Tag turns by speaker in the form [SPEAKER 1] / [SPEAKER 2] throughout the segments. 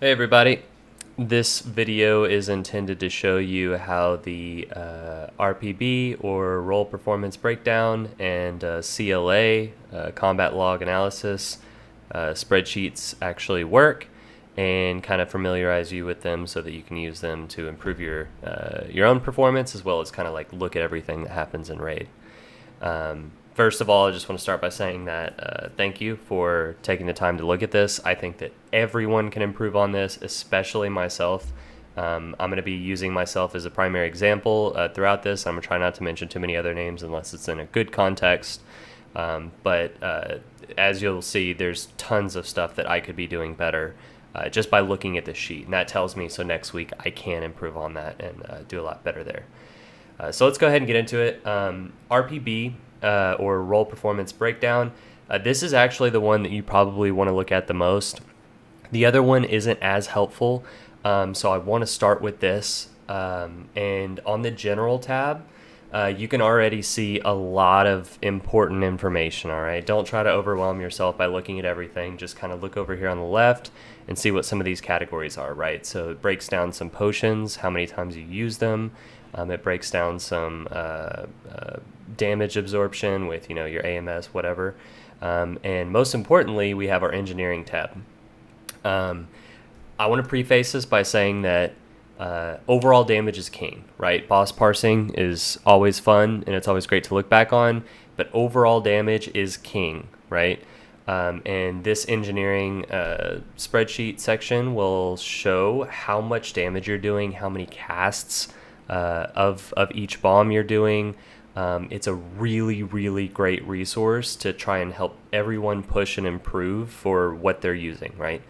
[SPEAKER 1] Hey everybody, this video is intended to show you how the RPB or role performance breakdown and CLA, combat log analysis spreadsheets actually work, and kind of familiarize you with them so that you can use them to improve your own performance, as well as kind of like look at everything that happens in RAID. First of all, I just want to start by saying that thank you for taking the time to look at this. I think that everyone can improve on this, especially myself. I'm going to be using myself as a primary example throughout this. I'm going to try not to mention too many other names unless it's in a good context. But as you'll see, there's tons of stuff that I could be doing better just by looking at the sheet. And that tells me so next week I can improve on that and do a lot better there. So let's go ahead and get into it. RPB, or role performance breakdown. This is actually the one that you probably want to look at the most. The other one isn't as helpful, so I want to start with this. And on the general tab, you can already see a lot of important information, all right? Don't try to overwhelm yourself by looking at everything. Just kind of look over here on the left and see what some of these categories are, right? So it breaks down some potions, how many times you use them. It breaks down some damage absorption with, your AMS, whatever. And most importantly, we have our engineering tab. I want to preface this by saying that overall damage is king, right? Boss parsing is always fun, and it's always great to look back on, but overall damage is king, right? And this engineering spreadsheet section will show how much damage you're doing, how many casts of each bomb you're doing. It's a really, really great resource to try and help everyone push and improve for what they're using, right?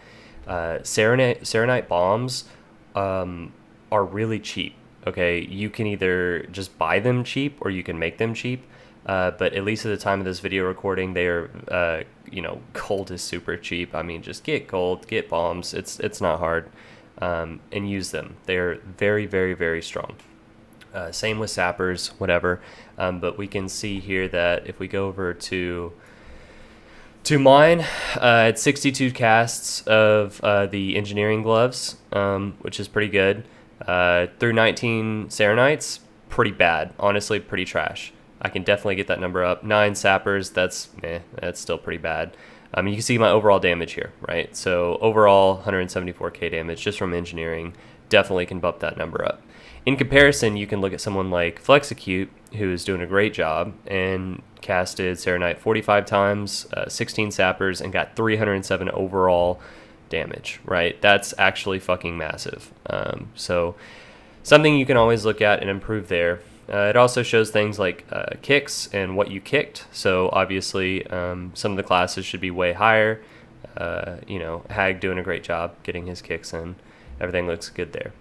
[SPEAKER 1] Serenite bombs are really cheap, okay? You can either just buy them cheap or you can make them cheap, but at least at the time of this video recording, they are, gold is super cheap. I mean, just get gold, get bombs. It's not hard, and use them. They're very, very, very strong. Same with sappers, whatever. But we can see here that if we go over to mine, it's 62 casts of the engineering gloves, which is pretty good. Through 19 Serenites, pretty bad. Honestly, pretty trash. I can definitely get that number up. 9 sappers, that's still pretty bad. You can see my overall damage here, right? So overall, 174k damage just from engineering. Definitely can bump that number up. In comparison, you can look at someone like Flexecute, who is doing a great job and casted Serenite 45 times, 16 sappers, and got 307 overall damage, right? That's actually fucking massive. So something you can always look at and improve there. It also shows things like kicks and what you kicked. So obviously, some of the classes should be way higher. Hag doing a great job getting his kicks in. Everything looks good there.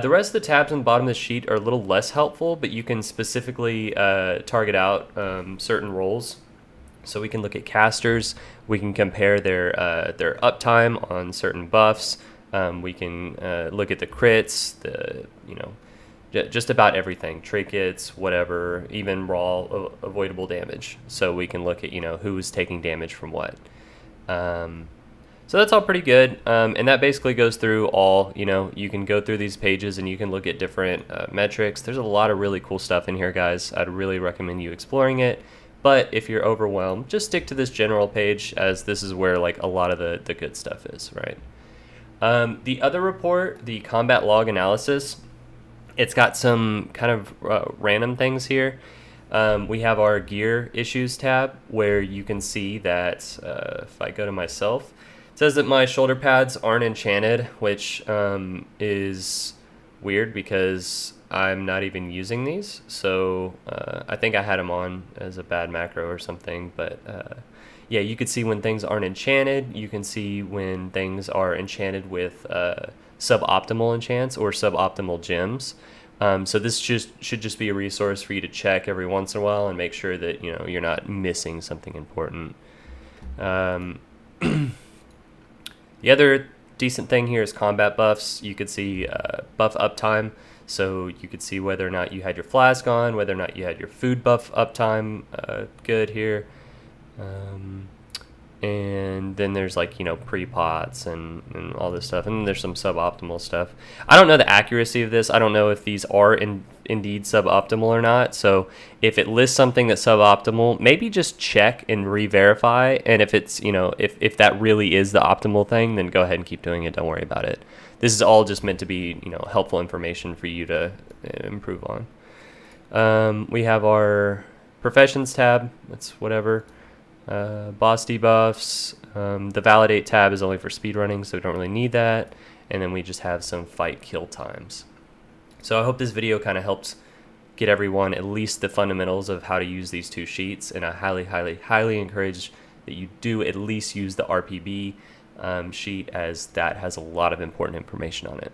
[SPEAKER 1] The rest of the tabs on the bottom of the sheet are a little less helpful, but you can specifically target out certain roles. So we can look at casters. We can compare their uptime on certain buffs. We can look at the crits, just about everything, trinkets, whatever, even raw avoidable damage. So we can look at who's taking damage from what. So that's all pretty good, and that basically goes through all, you can go through these pages and you can look at different metrics. There's a lot of really cool stuff in here, guys. I'd really recommend you exploring it, but if you're overwhelmed, just stick to this general page, as this is where like a lot of the good stuff is, right? The other report, the combat log analysis, it's got some kind of random things here. We have our gear issues tab, where you can see that if I go to myself, it says that my shoulder pads aren't enchanted, which is weird because I'm not even using these. So I think I had them on as a bad macro or something. But yeah, you could see when things aren't enchanted. You can see when things are enchanted with suboptimal enchants or suboptimal gems. So this should just be a resource for you to check every once in a while and make sure that you're not missing something important. The other decent thing here is combat buffs. You could see buff uptime, so you could see whether or not you had your flask on, whether or not you had your food buff uptime good here. And then there's like, pre-pots and all this stuff. And then there's some suboptimal stuff. I don't know the accuracy of this. I don't know if these are indeed suboptimal or not. So if it lists something that's suboptimal, maybe just check and re-verify. And if it's, if that really is the optimal thing, then go ahead and keep doing it. Don't worry about it. This is all just meant to be, helpful information for you to improve on. We have our professions tab. That's whatever. Boss debuffs. The validate tab is only for speedrunning, so we don't really need that. And then we just have some fight kill times. So I hope this video kind of helps get everyone at least the fundamentals of how to use these two sheets. And I highly encourage that you do at least use the RPB sheet, as that has a lot of important information on it.